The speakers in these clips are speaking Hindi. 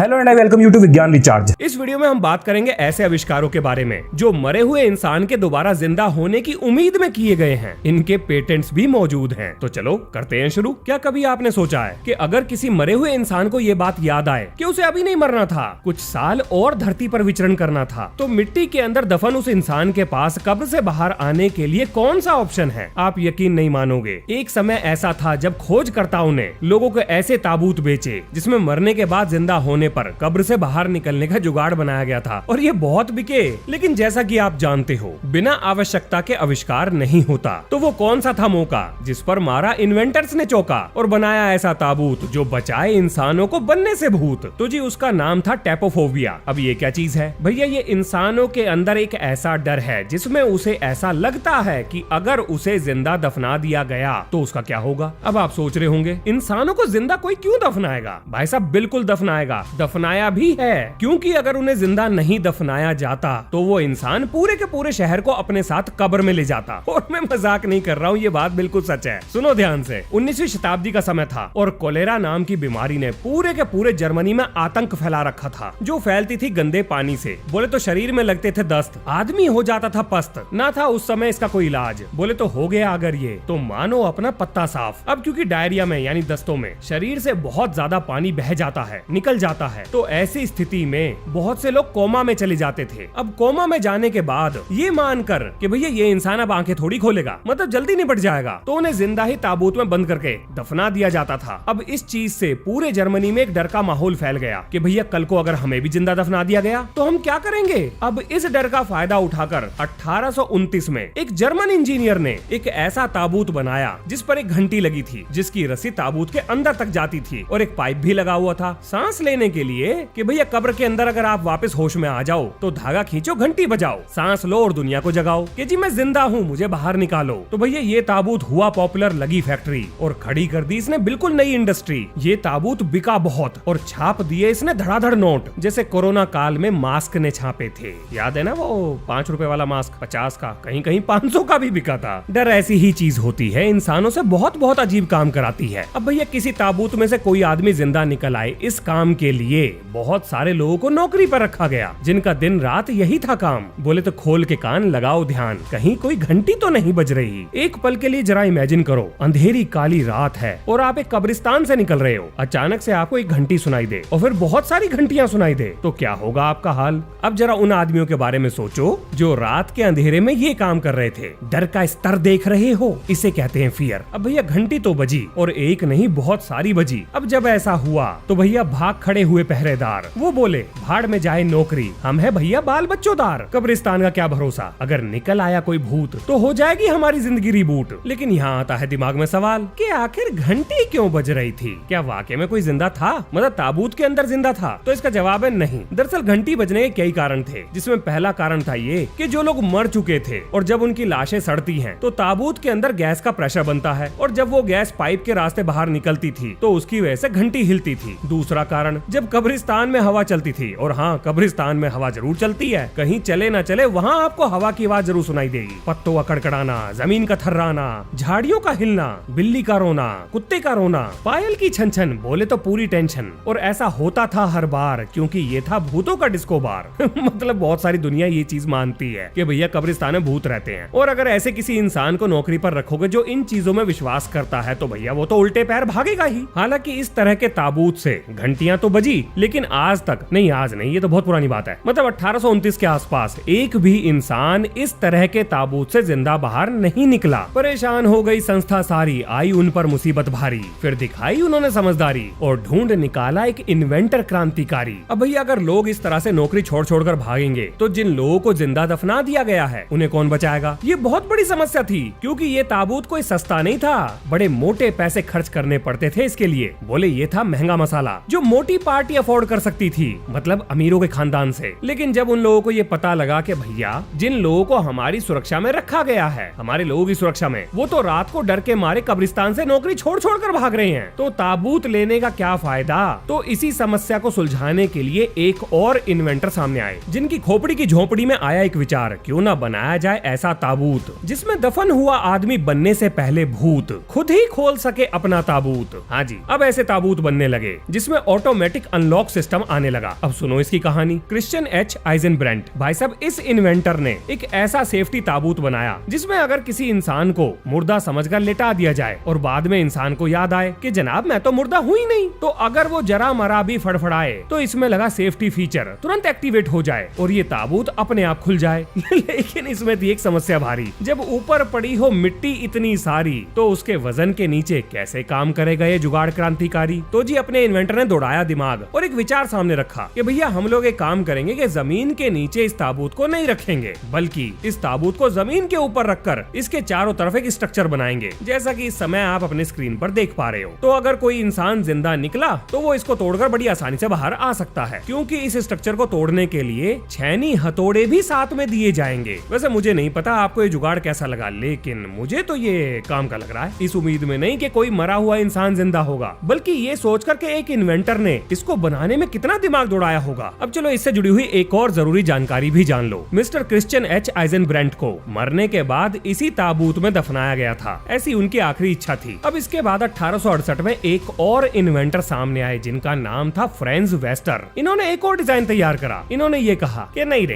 Hello and I welcome you to Vigyan recharge. इस वीडियो में हम बात करेंगे ऐसे आविष्कारों के बारे में जो मरे हुए इंसान के दोबारा जिंदा होने की उम्मीद में किए गए हैं। इनके पेटेंट्स भी मौजूद हैं। तो चलो करते हैं शुरू। क्या कभी आपने सोचा है कि अगर किसी मरे हुए इंसान को ये बात याद आए कि उसे अभी नहीं मरना था, कुछ साल और धरती पर विचरण करना था, तो मिट्टी के अंदर दफन उस इंसान के पास कब्र से बाहर आने के लिए कौन सा ऑप्शन है? आप यकीन नहीं मानोगे, एक समय ऐसा था जब खोजकर्ताओं ने लोगों को ऐसे ताबूत बेचे जिसमें मरने के बाद जिंदा होने पर कब्र से बाहर निकलने का जुगाड़ बनाया गया था और ये बहुत बिके। लेकिन जैसा कि आप जानते हो, बिना आवश्यकता के आविष्कार नहीं होता। तो वो कौन सा था मौका जिस पर मारा इन्वेंटर्स ने चौका और बनाया ऐसा ताबूत जो बचाए इंसानों को बनने से भूत? तो जी उसका नाम था टैपोफोबिया। अब ये क्या चीज है भैया? ये इंसानों के अंदर एक ऐसा डर है जिसमें उसे ऐसा लगता है कि अगर उसे जिंदा दफना दिया गया तो उसका क्या होगा। अब आप सोच रहे होंगे, इंसानों को जिंदा कोई क्यों दफनाएगा? भाई साहब बिल्कुल दफनाएगा, दफनाया भी है। क्योंकि अगर उन्हें जिंदा नहीं दफनाया जाता तो वो इंसान पूरे के पूरे शहर को अपने साथ कब्र में ले जाता। और मैं मजाक नहीं कर रहा हूँ, ये बात बिल्कुल सच है। सुनो ध्यान से। 19वीं शताब्दी का समय था और कोलेरा नाम की बीमारी ने पूरे के पूरे जर्मनी में आतंक फैला रखा था, जो फैलती थी गंदे पानी से। बोले तो शरीर में लगते थे दस्त, आदमी हो जाता था पस्त। ना था उस समय इसका कोई इलाज। बोले तो हो गया अगर ये तो मानो अपना पत्ता साफ। अब क्योंकि डायरिया में यानी दस्तों में शरीर से बहुत ज्यादा पानी बह जाता है, निकल जाता है, तो ऐसी स्थिति में बहुत से लोग कोमा में चले जाते थे। अब कोमा में जाने के बाद ये मानकर कि भैया ये इंसान अब आंखें थोड़ी खोलेगा, मतलब जल्दी निपट जाएगा, तो उन्हें जिंदा ही ताबूत में बंद करके दफना दिया जाता था। अब इस चीज से पूरे जर्मनी में एक डर का माहौल फैल गया कि भैया कल को अगर हमें भी जिंदा दफना दिया गया तो हम क्या करेंगे। अब इस डर का फायदा उठाकर 1829 में एक जर्मन इंजीनियर ने एक ऐसा ताबूत बनाया जिस पर एक घंटी लगी थी, जिसकी रस्सी ताबूत के अंदर तक जाती थी और एक पाइप भी लगा हुआ था सांस लेने के लिए कि भैया कब्र के अंदर अगर आप वापस होश में आ जाओ तो धागा खींचो, घंटी बजाओ, सांस लो और दुनिया को जगाओ कि जी मैं जिंदा हूँ, मुझे बाहर निकालो। तो भैया ये ताबूत हुआ पॉपुलर, लगी फैक्ट्री और खड़ी कर दी इसने बिल्कुल नई इंडस्ट्री। ये ताबूत बिका बहुत और छाप दिए इसने धड़ाधड़ नोट, जैसे कोरोना काल में मास्क ने छापे थे। याद है ना वो 5 रुपए वाला मास्क, 50 का, कहीं कहीं 500 का भी बिका था। डर ऐसी ही चीज होती है, इंसानों से बहुत बहुत अजीब काम कराती है। अब भैया किसी ताबूत में से कोई आदमी जिंदा निकल आए, इस काम के लिए बहुत सारे लोगों को नौकरी पर रखा गया जिनका दिन रात यही था काम। बोले तो खोल के कान लगाओ ध्यान, कहीं कोई घंटी तो नहीं बज रही। एक पल के लिए जरा इमेजिन करो, अंधेरी काली रात है और आप एक कब्रिस्तान से निकल रहे हो, अचानक से आपको एक घंटी सुनाई दे और फिर बहुत सारी घंटियां सुनाई दे, तो क्या होगा आपका हाल? अब जरा उन आदमियों के बारे में सोचो जो रात के अंधेरे में ये काम कर रहे थे। डर का स्तर देख रहे हो, इसे कहते हैं फियर। अब भैया घंटी तो बजी और एक नहीं बहुत सारी बजी। अब जब ऐसा हुआ तो भैया भाग खड़े हुए पहरेदार, वो बोले भाड़ में जाए नौकरी, हम है भैया बाल बच्चोदार। कब्रिस्तान का क्या भरोसा, अगर निकल आया कोई भूत तो हो जाएगी हमारी जिंदगी रिबूट। लेकिन यहाँ आता है दिमाग में सवाल कि आखिर घंटी क्यों बज रही थी? क्या वाकई में कोई जिंदा था, मतलब ताबूत के अंदर जिंदा था? तो इसका जवाब है नहीं। दरअसल घंटी बजने के कई कारण थे, जिसमें पहला कारण था ये कि जो लोग मर चुके थे और जब उनकी लाशें सड़ती हैं तो ताबूत के अंदर गैस का प्रेशर बनता है और जब वो गैस पाइप के रास्ते बाहर निकलती थी तो उसकी वजह से घंटी हिलती थी। दूसरा कारण, जब कब्रिस्तान में हवा चलती थी, और हाँ कब्रिस्तान में हवा जरूर चलती है, कहीं चले ना चले वहाँ आपको हवा की आवाज जरूर सुनाई देगी। पत्तों का कड़कड़ाना, जमीन का थर्राना, झाड़ियों का हिलना, बिल्ली का रोना, कुत्ते का रोना, पायल की छन छन, बोले तो पूरी टेंशन। और ऐसा होता था हर बार क्योंकि ये था भूतों का डिस्को बार। मतलब बहुत सारी दुनिया ये चीज मानती है कि भैया कब्रिस्तान में भूत रहते हैं, और अगर ऐसे किसी इंसान को नौकरी पर रखोगे जो इन चीजों में विश्वास करता है तो भैया वो तो उल्टे पैर भागेगा ही। हालांकि इस तरह के ताबूत से घंटियां तो बजी, लेकिन आज तक नहीं, आज नहीं, ये तो बहुत पुरानी बात है, मतलब 1829 के आसपास एक भी इंसान इस तरह के ताबूत से जिंदा बाहर नहीं निकला। परेशान हो गई संस्था सारी, आई उन पर मुसीबत भारी, फिर दिखाई उन्होंने समझदारी और ढूंढ निकाला एक इन्वेंटर क्रांतिकारी। अब भैया अगर लोग इस तरह से नौकरी छोड़ छोड़कर भागेंगे तो जिन लोगों को जिंदा दफना दिया गया है उन्हें कौन बचाएगा? ये बहुत बड़ी समस्या थी क्योंकि ये ताबूत कोई सस्ता नहीं था, बड़े मोटे पैसे खर्च करने पड़ते थे इसके लिए। बोले ये था महंगा मसाला जो मोटी पार्टी अफोर्ड कर सकती थी, मतलब अमीरों के खानदान से। लेकिन जब उन लोगों को ये पता लगा कि भैया जिन लोगों को हमारी सुरक्षा में रखा गया है, हमारे लोगों की सुरक्षा में, वो तो रात को डर के मारे कब्रिस्तान से नौकरी छोड़ छोड़ कर भाग रहे हैं, तो ताबूत लेने का क्या फायदा? तो इसी समस्या को सुलझाने के लिए एक और इन्वेंटर सामने आए जिनकी खोपड़ी की झोपड़ी में आया एक विचार, क्यों ना बनाया जाए ऐसा ताबूत जिसमें दफन हुआ आदमी बनने से पहले भूत खुद ही खोल सके अपना ताबूत। हाँ जी, अब ऐसे ताबूत बनने लगे जिसमें ऑटोमेटिक अनलॉक सिस्टम आने लगा। अब सुनो इसकी कहानी। क्रिश्चियन एच आइजनब्रेंट भाई साहब, इस इन्वेंटर ने एक ऐसा सेफ्टी ताबूत बनाया जिसमें अगर किसी इंसान को मुर्दा समझकर लिटा दिया जाए और बाद में इंसान को याद आए कि जनाब मैं तो मुर्दा हूं ही नहीं, तो अगर वो जरा मरा भी फड़फड़ाए तो इसमें लगा सेफ्टी फीचर तुरंत एक्टिवेट हो जाए और ये ताबूत अपने आप खुल जाए। लेकिन इसमें थी एक समस्या भारी, जब ऊपर पड़ी हो मिट्टी इतनी सारी तो उसके वजन के नीचे कैसे काम करेगा ये जुगाड़ क्रांतिकारी। तो जी अपने इन्वेंटर ने दौड़ाया दिमाग और एक विचार सामने रखा कि भैया हम लोग एक काम करेंगे कि जमीन के नीचे इस ताबूत को नहीं रखेंगे, बल्कि इस ताबूत को जमीन के ऊपर रखकर इसके चारों तरफ एक स्ट्रक्चर बनाएंगे, जैसा कि इस समय आप अपने स्क्रीन पर देख पा रहे हो। तो अगर कोई इंसान जिंदा निकला तो वो इसको तोड़कर बड़ी आसानी से बाहर आ सकता है, क्योंकि इस स्ट्रक्चर को तोड़ने के लिए छैनी हथौड़े भी साथ में दिए जाएंगे। वैसे मुझे नहीं पता आपको ये जुगाड़ कैसा लगा, लेकिन मुझे तो ये काम का लग रहा है। इस उम्मीद में नहीं कि कोई मरा हुआ इंसान जिंदा होगा, बल्कि ये सोचकर के एक इन्वेंटर ने इसको बनाने में कितना दिमाग दौड़ाया होगा। अब चलो इससे जुड़ी हुई एक और जरूरी जानकारी भी जान लो। मिस्टर क्रिश्चियन एच आइजनब्रेंट को मरने के बाद इसी ताबूत में दफनाया गया था, ऐसी उनकी आखिरी इच्छा थी। अब इसके बाद 1868 में एक और इन्वेंटर सामने आए जिनका नाम था फ्रांज वेस्टर। इन्होंने एक और डिजाइन तैयार करा। इन्होंने ये कहा कि नहीं,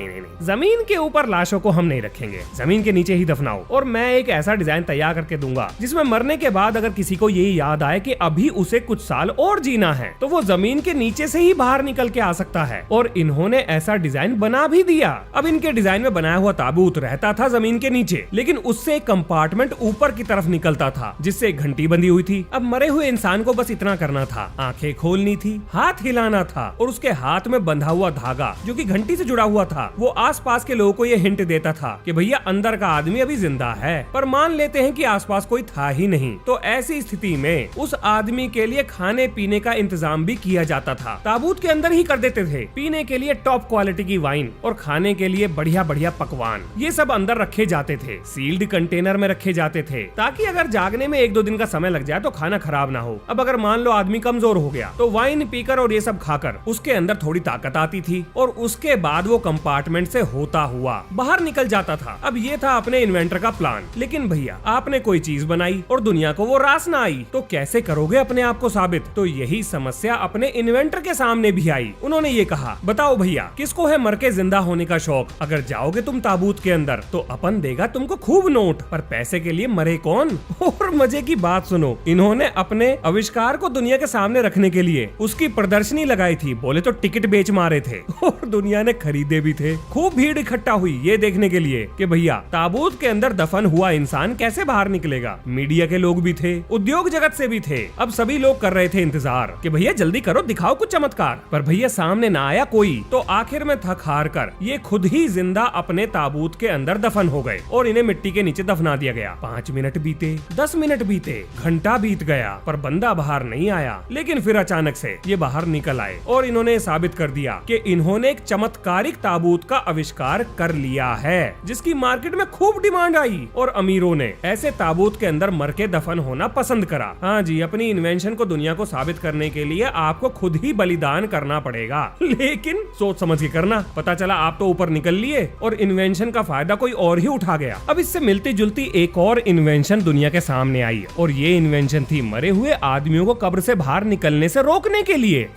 जमीन के ऊपर लाशों को हम नहीं रखेंगे, जमीन के नीचे ही दफनाओ, और मैं एक ऐसा डिजाइन तैयार करके दूंगा जिसमें मरने के बाद अगर किसी को ये याद आए कि अभी उसे कुछ साल और जीना है तो वो जमीन के नीचे से ही बाहर निकल के आ सकता है। और इन्होंने ऐसा डिजाइन बना भी दिया। अब इनके डिजाइन में बनाया हुआ ताबूत रहता था जमीन के नीचे, लेकिन उससे एक कंपार्टमेंट ऊपर की तरफ निकलता था जिससे एक घंटी बंधी हुई थी। अब मरे हुए इंसान को बस इतना करना था, आंखें खोलनी थी, हाथ हिलाना था, और उसके हाथ में बंधा हुआ धागा जो कि घंटी से जुड़ा हुआ था वो आसपास के लोगों को ये हिंट देता था कि भैया अंदर का आदमी अभी जिंदा है, पर मान लेते हैं कि आसपास कोई था ही नहीं। तो ऐसी स्थिति में उस आदमी के लिए खाने पीने का इंतजाम भी किया जाता था। ताबूत के अंदर ही कर देते थे। पीने के लिए टॉप क्वालिटी की वाइन और खाने के लिए बढ़िया बढ़िया पकवान, ये सब अंदर रखे जाते थे, सील्ड कंटेनर में रखे जाते थे, ताकि अगर जागने में 1-2 दिन का समय लग जाए तो खाना खराब ना हो। अब अगर मान लो आदमी कमजोर हो गया तो वाइन पीकर और ये सब खाकर उसके अंदर थोड़ी ताकत आती थी और उसके बाद वो कंपार्टमेंट से होता हुआ बाहर निकल जाता था। अब ये था अपने इन्वेंटर का प्लान। लेकिन भैया आपने कोई चीज बनाई और दुनिया को वो रास ना आई, तो कैसे करोगे अपने आप को साबित? तो यही समस्या अपने इन्वेंटर के सामने भी आई। उन्होंने ये कहा, बताओ भैया किसको है मर के जिंदा होने का शौक? अगर जाओगे तुम ताबूत के अंदर तो अपन देगा तुमको खूब नोट, पर पैसे के लिए मरे कौन? और मजे की बात सुनो, इन्होंने अपने आविष्कार को दुनिया के सामने रखने के लिए उसकी प्रदर्शनी लगाई थी। बोले तो टिकट बेच मारे थे और दुनिया ने खरीदे भी थे। खूब भीड़ इकट्ठा हुई ये देखने के लिए कि भैया ताबूत के अंदर दफन हुआ इंसान कैसे बाहर निकलेगा। मीडिया के लोग भी थे, उद्योग जगत से भी थे। अब सभी लोग कर रहे थे इंतजार कि भैया जल्दी करो, दिखाओ कुछ चमत्कार। पर भैया सामने ना आया कोई, तो आखिर में थक हार कर ये खुद ही जिंदा अपने ताबूत के अंदर दफन हो गए और इन्हें मिट्टी के नीचे दफना दिया गया। 5 मिनट बीते, 10 मिनट बीते, घंटा बीत गया, पर बंदा बाहर नहीं आया। लेकिन फिर अचानक से ये बाहर निकल आए और इन्होंने साबित कर दिया कि इन्होंने एक चमत्कारिक ताबूत का आविष्कार कर लिया है, जिसकी मार्केट में खूब डिमांड आई और अमीरों ने ऐसे ताबूत के अंदर मर के दफन होना पसंद करा। हाँ जी, अपनी इन्वेंशन को दुनिया को साबित करने के लिए आपको खुद ही बलिदान करना पड़ेगा, लेकिन सोच समझ के करना। पता चला आप तो ऊपर निकल लिए और इन्वेंशन का फायदा कोई और ही उठा गया। अब इससे मिलती जुलती एक और इन्वेंशन दुनिया के सामने आई और ये इन्वेंशन थी मरे हुए आदमियों को कब्र से बाहर निकलने से रोकने के लिए।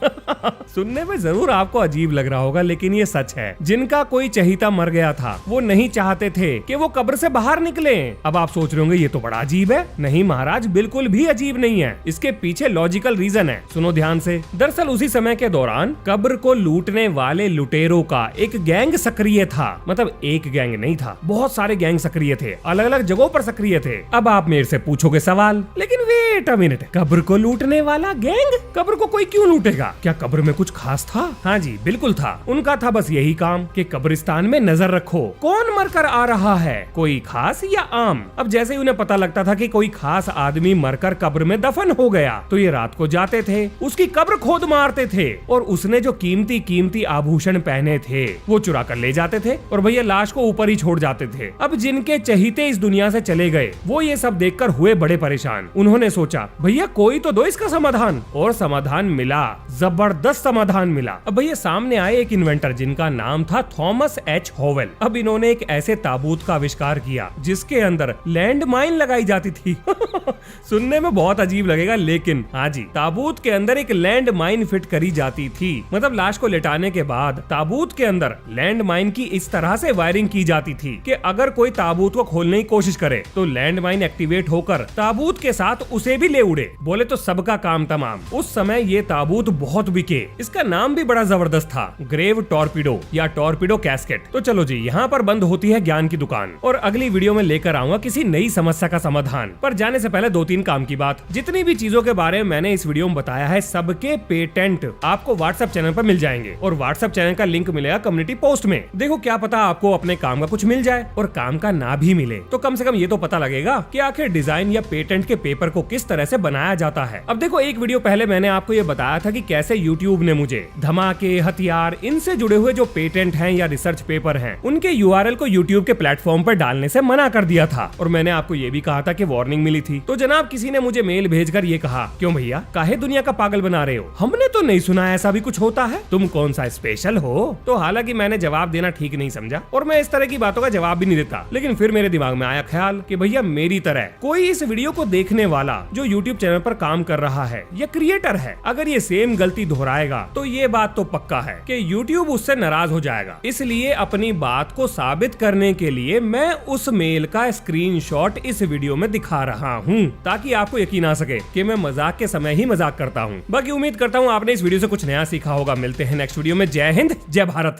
सुनने में जरूर आपको अजीब लग रहा होगा, लेकिन ये सच है। जिनका कोई चहीता मर गया था वो नहीं चाहते थे कि वो कब्र से बाहर निकले। अब आप सोच रहे होंगे ये तो बड़ा अजीब है। नहीं महाराज, बिल्कुल भी अजीब नहीं है। इसके पीछे लॉजिकल रीजन है, सुनो ध्यान से। दरअसल उसी समय के दौरान कब्र को लूटने वाले लुटेरों का एक गैंग सक्रिय था। मतलब एक गैंग नहीं था, बहुत सारे गैंग सक्रिय थे, अलग अलग जगहों पर सक्रिय थे। अब आप मेरे से पूछोगे सवाल, लेकिन वेट अ मिनट, कब्र को लूटने वाला गैंग? कब्र को कोई क्यों लूटेगा? क्या कब्र में कुछ खास था? हाँ जी बिल्कुल था। उनका था बस यही काम कि कब्रिस्तान में नजर रखो, कौन मरकर आ रहा है, कोई खास या आम। अब जैसे ही उन्हें पता लगता था कि कोई खास आदमी मरकर कब्र में दफन हो गया तो ये रात को जाते थे, उसकी कब्र खोद मारते थे और उसने जो कीमती कीमती आभूषण पहने थे वो चुरा कर ले जाते थे और भैया लाश को ऊपर ही छोड़ जाते थे। अब जिनके चहीते इस दुनिया से चले गए वो ये सब देखकर हुए बड़े परेशान। उन्होंने सोचा भैया कोई तो दो इसका समाधान, और समाधान मिला, जबरदस्त समाधान मिला। अब भैया सामने आए एक इन्वेंटर जिनका नाम था थॉमस एच होवेल। अब इन्होंने एक ऐसे ताबूत का आविष्कार किया जिसके अंदर लैंड माइन लगाई जाती थी। सुनने में बहुत अजीब लगेगा, लेकिन हाँ जी, ताबूत के अंदर एक लैंड माइन फिट करी जाती थी। मतलब लाश को लेटाने के बाद ताबूत के अंदर लैंड माइन की इस तरह से वायरिंग की जाती थी कि अगर कोई ताबूत को खोलने की कोशिश करे तो लैंड माइन एक्टिवेट होकर ताबूत के साथ उसे भी ले उड़े। बोले तो सबका काम तमाम। उस समय ये ताबूत बहुत बिके। इसका नाम भी बड़ा जबरदस्त था, ग्रेव टॉर्पीडो या टॉर्पीडो कैस्केट। तो चलो जी, यहाँ पर बंद होती है ज्ञान की दुकान और अगली वीडियो में लेकर आऊंगा किसी नई समस्या का समाधान। पर जाने से पहले 2-3 काम की बात। जितनी भी चीजों के बारे में मैंने इस वीडियो में बताया है, सबके पेटेंट आपको व्हाट्सएप चैनल पर मिल जाएंगे और व्हाट्सएप चैनल का लिंक मिलेगा कम्युनिटी पोस्ट में। देखो क्या पता आपको अपने काम का कुछ मिल जाए और काम का ना भी मिले तो कम से कम ये तो पता लगेगा कि आखिर डिजाइन या पेटेंट के पेपर को किस तरह से बनाया जाता है। अब देखो, एक वीडियो पहले मैंने आपको ये बताया था कि कैसे यूट्यूब ने मुझे धमाके, हथियार, इनसे जुड़े हुए जो पेटेंट हैं या रिसर्च पेपर हैं, उनके यूआरएल को यूट्यूब के प्लेटफॉर्म पर डालने से मना कर दिया था। और मैंने आपको ये भी कहा था कि वार्निंग मिली थी। तो जनाब किसी ने मुझे मेल भेजकर ये कहा, क्यों भैया काहे दुनिया का पागल बना रहे हो, हमने तो नहीं सुना ऐसा भी कुछ होता है, तुम कौन सा स्पेशल हो। तो हालांकि मैंने जवाब देना ठीक नहीं समझा और मैं इस तरह की बातों का जवाब भी नहीं देता। लेकिन फिर मेरे दिमाग में आया ख्याल कि भैया मेरी तरह कोई इस वीडियो को देखने वाला जो यूट्यूब चैनल पर काम कर रहा है या क्रिएटर है, अगर ये सेम गलती दोहराएगा तो ये बात तो पक्का है कि यूट्यूब उससे नाराज हो जाएगा। इसलिए अपनी बात को साबित करने के लिए मैं उस मेल का स्क्रीनशॉट इस वीडियो में दिखा रहा हूँ ताकि आपको यकीन आ सके कि मैं मजाक के समय ही मजाक करता हूँ। बाकी उम्मीद करता हूँ आपने इस वीडियो से कुछ नया सीखा होगा। मिलते हैं नेक्स्ट वीडियो में। जय हिंद, जय भारत।